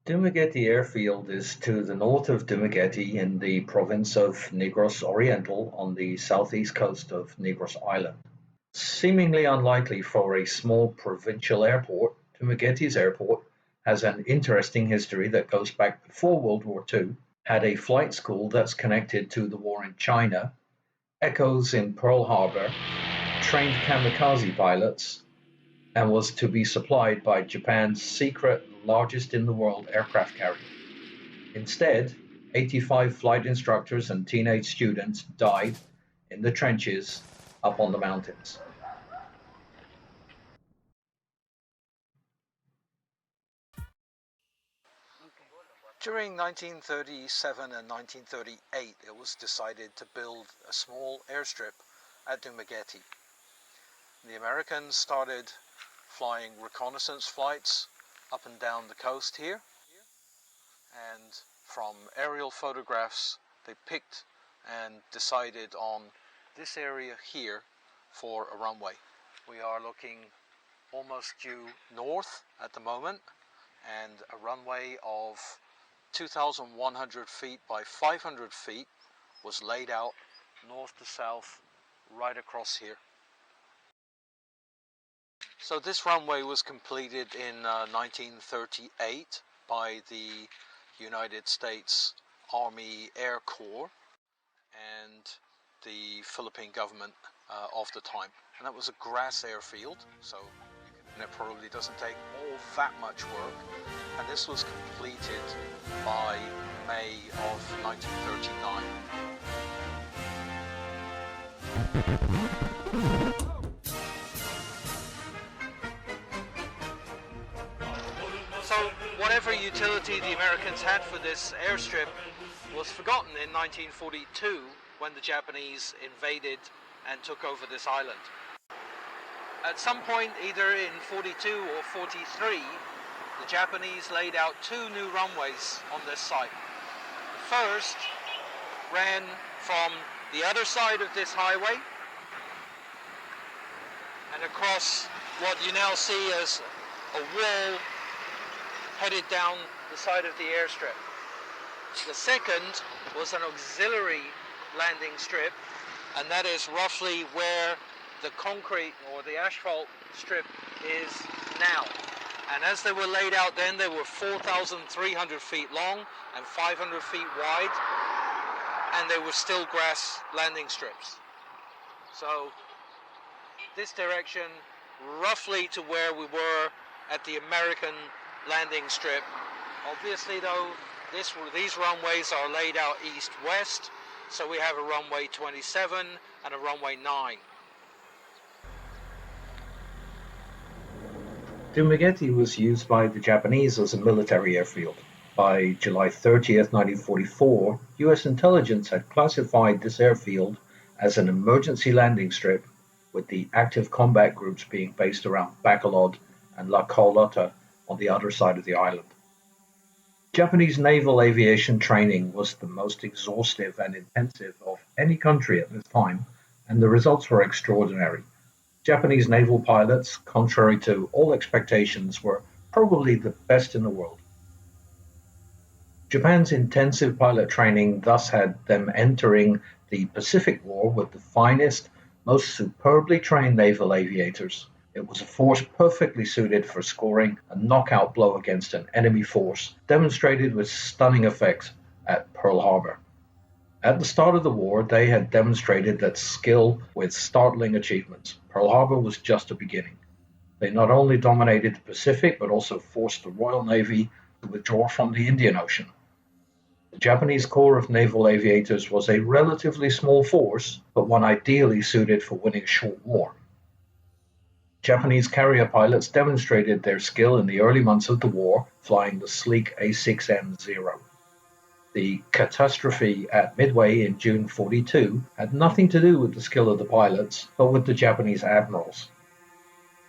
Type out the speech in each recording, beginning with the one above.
Dumaguete Airfield is to the north of Dumaguete in the province of Negros Oriental on the southeast coast of Negros Island. Seemingly unlikely for a small provincial airport, Dumaguete's airport has an interesting history that goes back before World War II, had a flight school that's connected to the war in China, echoes in Pearl Harbor, trained kamikaze pilots, and was to be supplied by Japan's secret largest in the world aircraft carrier. Instead, 85 flight instructors and teenage students died in the trenches up on the mountains. During 1937 and 1938, it was decided to build a small airstrip at Dumaguete. The Americans started flying reconnaissance flights up and down the coast here, and from aerial photographs they picked and decided on this area here for a runway. We are looking almost due north at the moment, and a runway of 2,100 feet by 500 feet was laid out north to south right across here. So this runway was completed in 1938 by the United States Army Air Corps and the Philippine government of the time. And that was a grass airfield, so it probably doesn't take all that much work. And this was completed by May of 1939. So whatever utility the Americans had for this airstrip was forgotten in 1942 when the Japanese invaded and took over this island. At some point, either in 42 or 43, the Japanese laid out two new runways on this site. The first ran from the other side of this highway and across what you now see as a wall headed down the side of the airstrip. The second was an auxiliary landing strip, and that is roughly where the concrete or the asphalt strip is now. And as they were laid out then, they were 4,300 feet long and 500 feet wide, and they were still grass landing strips. So this direction, roughly to where we were at the American landing strip. Obviously though, these runways are laid out east-west, so we have a runway 27 and a runway 9. Dumaguete was used by the Japanese as a military airfield. By July 30th, 1944, US intelligence had classified this airfield as an emergency landing strip, with the active combat groups being based around Bacolod and La Carlota on the other side of the island. Japanese naval aviation training was the most exhaustive and intensive of any country at this time, and the results were extraordinary. Japanese naval pilots, contrary to all expectations, were probably the best in the world. Japan's intensive pilot training thus had them entering the Pacific War with the finest, most superbly trained naval aviators. It was a force perfectly suited for scoring a knockout blow against an enemy force, demonstrated with stunning effect at Pearl Harbor. At the start of the war, they had demonstrated that skill with startling achievements. Pearl Harbor was just a beginning. They not only dominated the Pacific, but also forced the Royal Navy to withdraw from the Indian Ocean. The Japanese Corps of Naval Aviators was a relatively small force, but one ideally suited for winning a short war. Japanese carrier pilots demonstrated their skill in the early months of the war, flying the sleek A6M-0. The catastrophe at Midway in June 42 had nothing to do with the skill of the pilots, but with the Japanese admirals.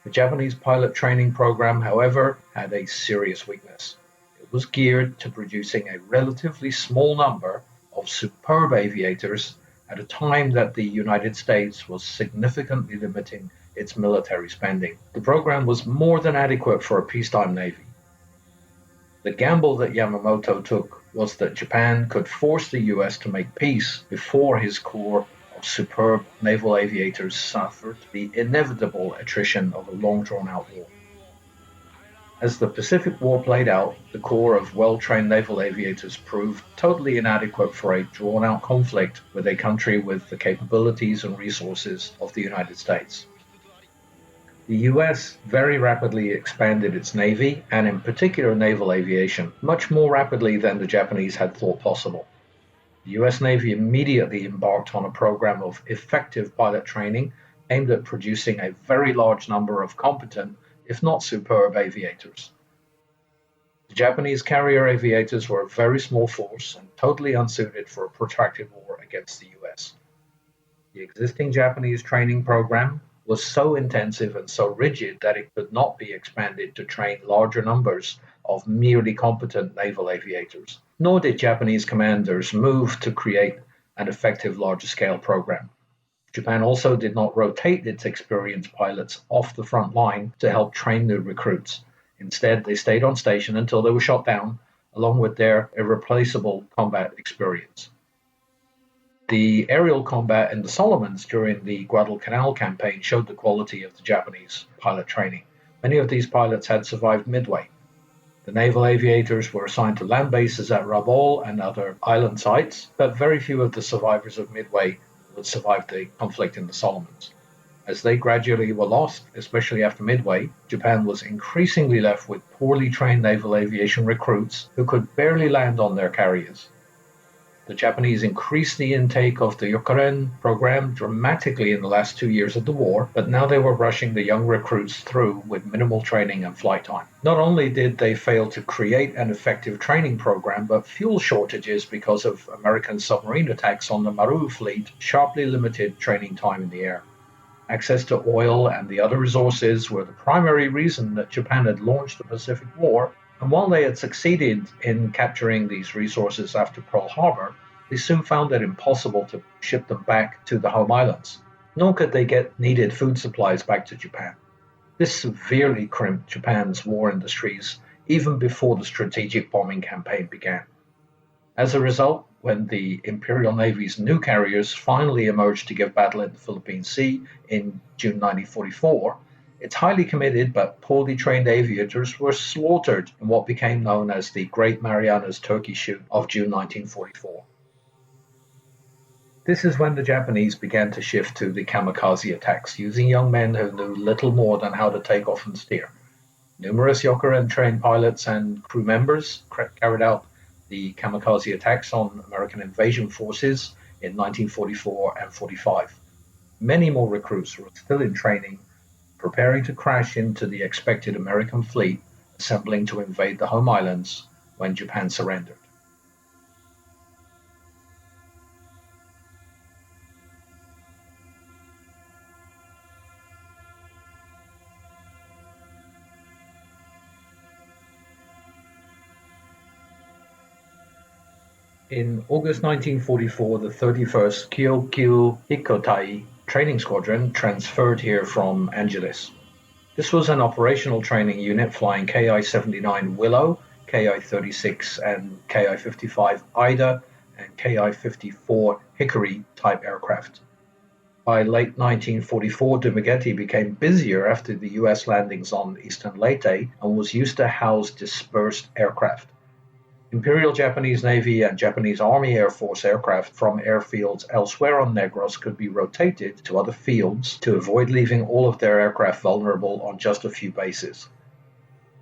The Japanese pilot training program, however, had a serious weakness. It was geared to producing a relatively small number of superb aviators at a time that the United States was significantly limiting its military spending. The program was more than adequate for a peacetime navy. The gamble that Yamamoto took was that Japan could force the US to make peace before his corps of superb naval aviators suffered the inevitable attrition of a long drawn-out war. As the Pacific War played out, the corps of well-trained naval aviators proved totally inadequate for a drawn-out conflict with a country with the capabilities and resources of the United States. The US very rapidly expanded its navy, and in particular naval aviation, much more rapidly than the Japanese had thought possible. The US Navy immediately embarked on a program of effective pilot training aimed at producing a very large number of competent, if not superb, aviators. The Japanese carrier aviators were a very small force and totally unsuited for a protracted war against the US. The existing Japanese training program was so intensive and so rigid that it could not be expanded to train larger numbers of merely competent naval aviators, nor did Japanese commanders move to create an effective larger-scale program. Japan also did not rotate its experienced pilots off the front line to help train new recruits. Instead, they stayed on station until they were shot down, along with their irreplaceable combat experience. The aerial combat in the Solomons during the Guadalcanal campaign showed the quality of the Japanese pilot training. Many of these pilots had survived Midway. The naval aviators were assigned to land bases at Rabaul and other island sites, but very few of the survivors of Midway would survive the conflict in the Solomons. As they gradually were lost, especially after Midway, Japan was increasingly left with poorly trained naval aviation recruits who could barely land on their carriers. The Japanese increased the intake of the Yokoren program dramatically in the last 2 years of the war, but now they were rushing the young recruits through with minimal training and flight time. Not only did they fail to create an effective training program, but fuel shortages because of American submarine attacks on the Maru fleet sharply limited training time in the air. Access to oil and the other resources were the primary reason that Japan had launched the Pacific War, and while they had succeeded in capturing these resources after Pearl Harbor, they soon found it impossible to ship them back to the home islands. Nor could they get needed food supplies back to Japan. This severely crimped Japan's war industries even before the strategic bombing campaign began. As a result, when the Imperial Navy's new carriers finally emerged to give battle in the Philippine Sea in June 1944, its highly committed but poorly trained aviators were slaughtered in what became known as the Great Marianas Turkey Shoot of June 1944. This is when the Japanese began to shift to the kamikaze attacks, using young men who knew little more than how to take off and steer. Numerous Yokoren trained pilots and crew members carried out the kamikaze attacks on American invasion forces in 1944 and 45. Many more recruits were still in training, preparing to crash into the expected American fleet, assembling to invade the home islands when Japan surrendered. In August 1944, the 31st Kyokyu Hikotai Training Squadron transferred here from Angeles. This was an operational training unit flying Ki-79 Willow, Ki-36 and Ki-55 Ida, and Ki-54 Hickory type aircraft. By late 1944, Dumaguete became busier after the US landings on eastern Leyte and was used to house dispersed aircraft. Imperial Japanese Navy and Japanese Army Air Force aircraft from airfields elsewhere on Negros could be rotated to other fields to avoid leaving all of their aircraft vulnerable on just a few bases.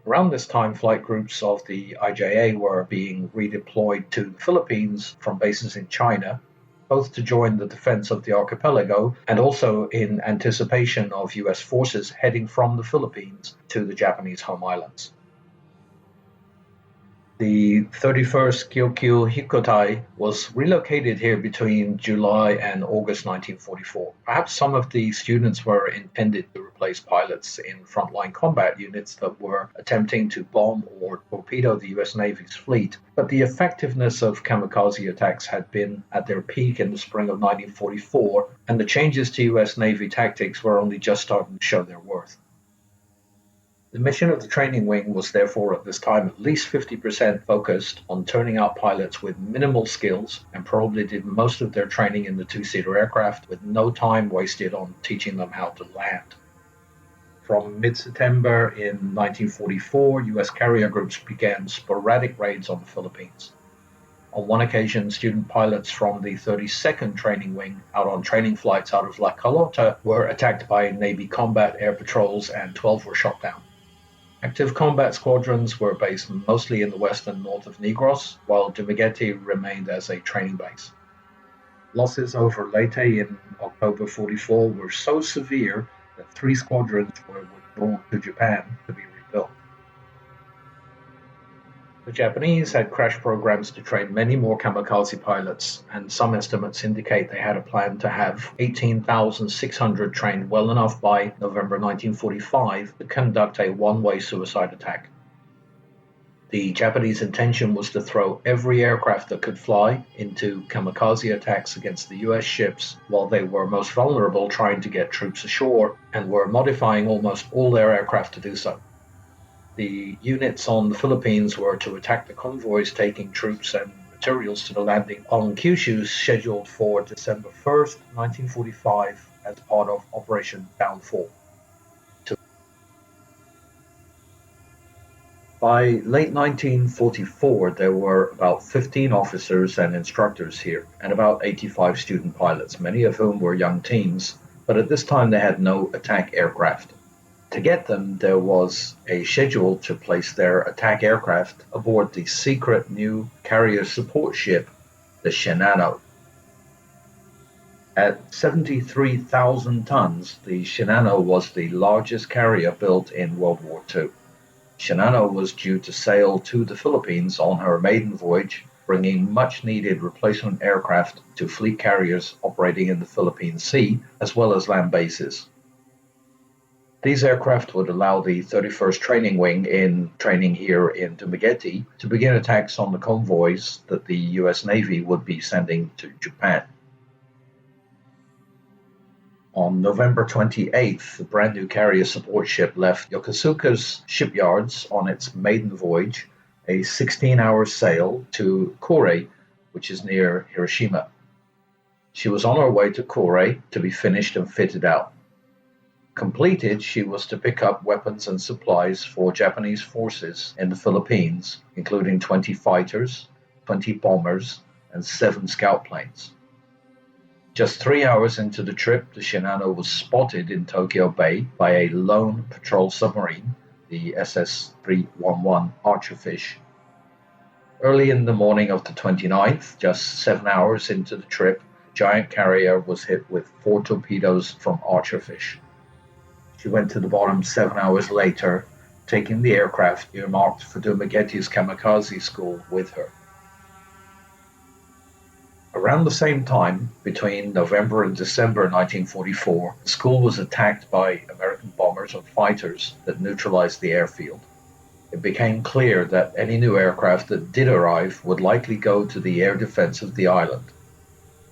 Around this time, flight groups of the IJA were being redeployed to the Philippines from bases in China, both to join the defense of the archipelago and also in anticipation of US forces heading from the Philippines to the Japanese home islands. The 31st Kyokyu Hikotai was relocated here between July and August 1944. Perhaps some of the students were intended to replace pilots in frontline combat units that were attempting to bomb or torpedo the US Navy's fleet, but the effectiveness of kamikaze attacks had been at their peak in the spring of 1944, and the changes to US Navy tactics were only just starting to show their worth. The mission of the training wing was therefore at this time at least 50% focused on turning out pilots with minimal skills and probably did most of their training in the two-seater aircraft with no time wasted on teaching them how to land. From mid-September in 1944, U.S. carrier groups began sporadic raids on the Philippines. On one occasion, student pilots from the 32nd Training Wing, out on training flights out of La Carlota, were attacked by Navy combat air patrols and 12 were shot down. Active combat squadrons were based mostly in the west and north of Negros, while Dumaguete remained as a training base. Losses over Leyte in October 44 were so severe that 3 squadrons were withdrawn to Japan to be rebuilt. The Japanese had crash programs to train many more kamikaze pilots, and some estimates indicate they had a plan to have 18,600 trained well enough by November 1945 to conduct a one-way suicide attack. The Japanese intention was to throw every aircraft that could fly into kamikaze attacks against the US ships while they were most vulnerable trying to get troops ashore, and were modifying almost all their aircraft to do so. The units on the Philippines were to attack the convoys taking troops and materials to the landing on Kyushu, scheduled for December 1st, 1945, as part of Operation Downfall. By late 1944, there were about 15 officers and instructors here, and about 85 student pilots, many of whom were young teens, but at this time they had no attack aircraft. To get them, there was a schedule to place their attack aircraft aboard the secret new carrier support ship, the Shinano. At 73,000 tons, the Shinano was the largest carrier built in World War II. Shinano was due to sail to the Philippines on her maiden voyage, bringing much-needed replacement aircraft to fleet carriers operating in the Philippine Sea, as well as land bases. These aircraft would allow the 31st Training Wing in training here in Dumaguete to begin attacks on the convoys that the U.S. Navy would be sending to Japan. On November 28th, the brand new carrier support ship left Yokosuka's shipyards on its maiden voyage, a 16-hour sail to Kure, which is near Hiroshima. She was on her way to Kure to be finished and fitted out. Completed, she was to pick up weapons and supplies for Japanese forces in the Philippines, including 20 fighters, 20 bombers, and 7 scout planes. Just 3 hours into the trip, the Shinano was spotted in Tokyo Bay by a lone patrol submarine, the SS-311 Archerfish. Early in the morning of the 29th, just 7 hours into the trip, the giant carrier was hit with 4 torpedoes from Archerfish. She went to the bottom 7 hours later, taking the aircraft earmarked for Dumaguete's Kamikaze school with her. Around the same time, between November and December 1944, the school was attacked by American bombers and fighters that neutralized the airfield. It became clear that any new aircraft that did arrive would likely go to the air defense of the island.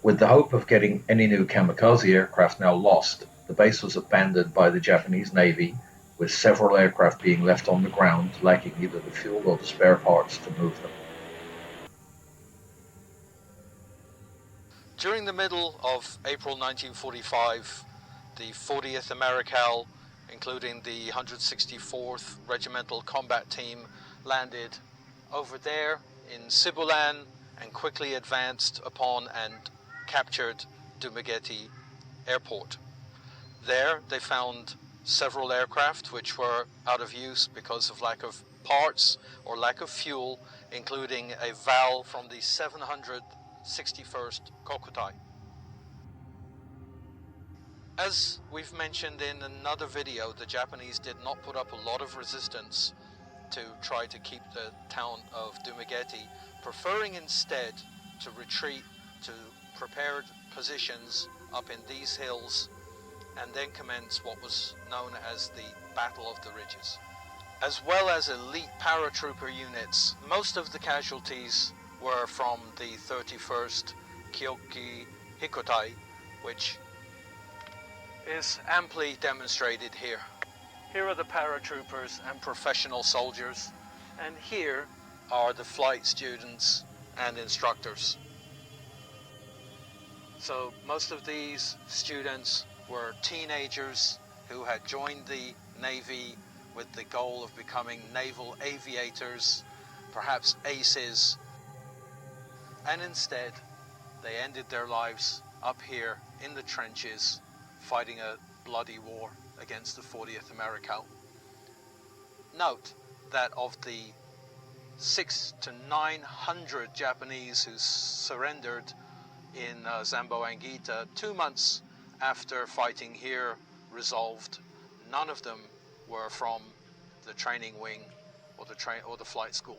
With the hope of getting any new kamikaze aircraft now lost, the base was abandoned by the Japanese Navy, with several aircraft being left on the ground, lacking either the fuel or the spare parts to move them. During the middle of April 1945, the 40th Americal, including the 164th Regimental Combat Team, landed over there in Sibulan and quickly advanced upon and captured Dumaguete Airport. There they found several aircraft which were out of use because of lack of parts or lack of fuel, including a VAL from the 761st Kokutai. As we've mentioned in another video, the Japanese did not put up a lot of resistance to try to keep the town of Dumaguete, preferring instead to retreat to prepared positions up in these hills and then commence what was known as the Battle of the Ridges. As well as elite paratrooper units, most of the casualties were from the 31st Kyoki Hikotai, which is amply demonstrated here. Here are the paratroopers and professional soldiers, and here are the flight students and instructors. So most of these students were teenagers who had joined the Navy with the goal of becoming naval aviators, perhaps aces, and instead they ended their lives up here in the trenches fighting a bloody war against the 40th Americal. Note that of the 600 to 900 Japanese who surrendered in Zamboanguita 2 months after fighting here resolved, none of them were from the training wing or the flight school.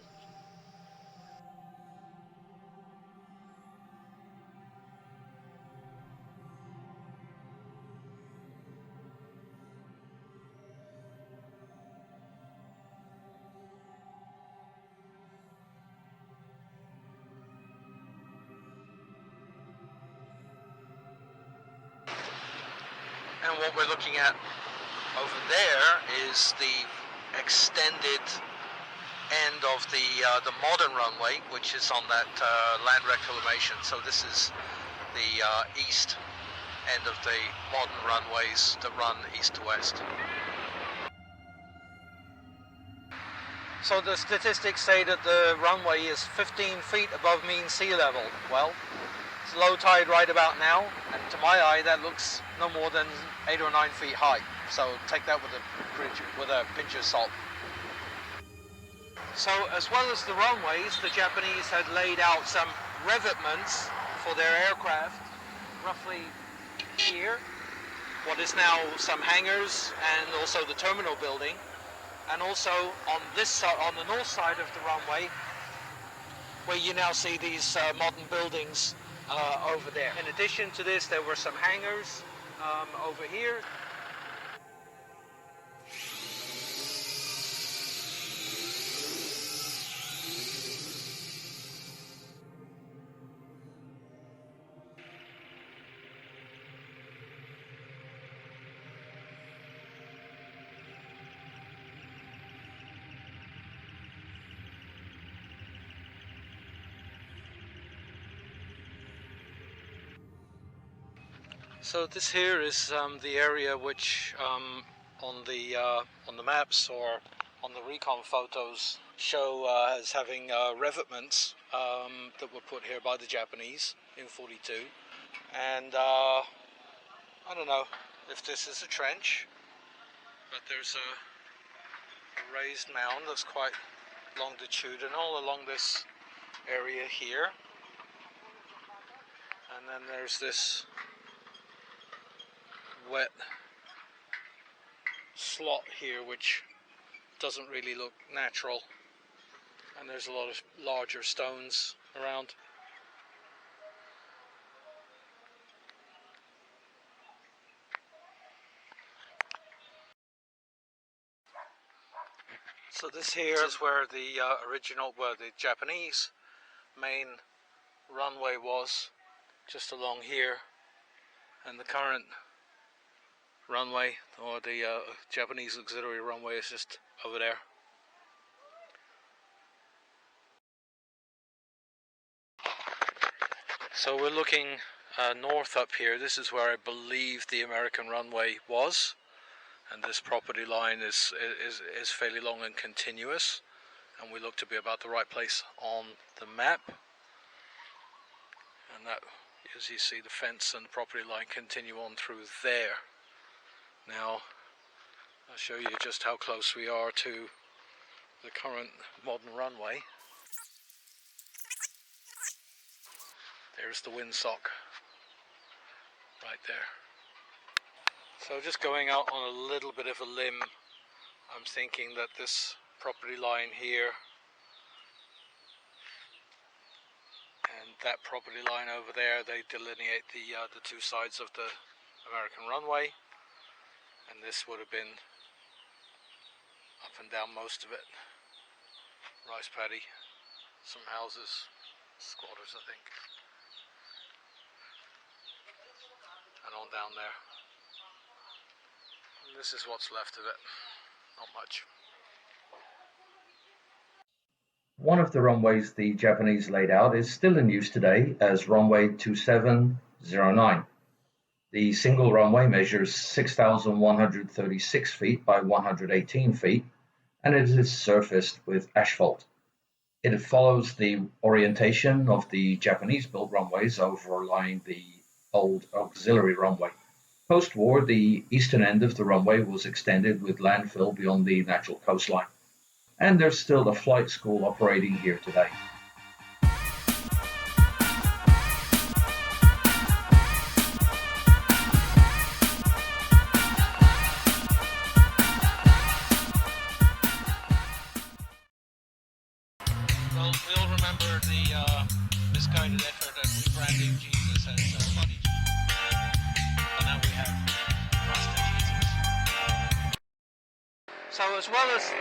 And what we're looking at over there is the extended end of the modern runway, which is on that land reclamation. So this is the east end of the modern runways that run east to west. So the statistics say that the runway is 15 feet above mean sea level. Well, it's low tide right about now, and to my eye that looks no more than 8 or 9 feet high. So take that with a pinch of salt. So as well as the runways, the Japanese had laid out some revetments for their aircraft, roughly here, what is now some hangars and also the terminal building, and also on this side, on the north side of the runway, where you now see these modern buildings over there. In addition to this, there were some hangars over here. So this here is the area which on the maps or on the recon photos show as having revetments that were put here by the Japanese in 42. And I don't know if this is a trench, but there's a raised mound that's quite longitudinal along this area here. And then there's this wet slot here which doesn't really look natural, and there's a lot of larger stones around. So this here is where the the Japanese main runway was, just along here, and the current runway, or the Japanese auxiliary runway, is just over there. So we're looking north up here. This is where I believe the American runway was, and this property line is fairly long and continuous, and we look to be about the right place on the map. And that, as you see, the fence and the property line continue on through there. Now I'll show you just how close we are to the current modern runway. There's the windsock right there. So just going out on a little bit of a limb, I'm thinking that this property line here and that property line over there, they delineate the two sides of the American runway, and this would have been up and down most of it. Rice paddy, some houses, squatters I think, and on down there. And this is what's left of it. not much. One of the runways the Japanese laid out is still in use today as runway 2709. The single runway measures 6,136 feet by 118 feet, and it is surfaced with asphalt. It follows the orientation of the Japanese-built runways overlying the old auxiliary runway. Post-war, the eastern end of the runway was extended with landfill beyond the natural coastline, and there's still a flight school operating here today. Well, we all remember the misguided effort at rebranding Jesus as Bloody Jesus. And now we have Rasta Jesus. So as well as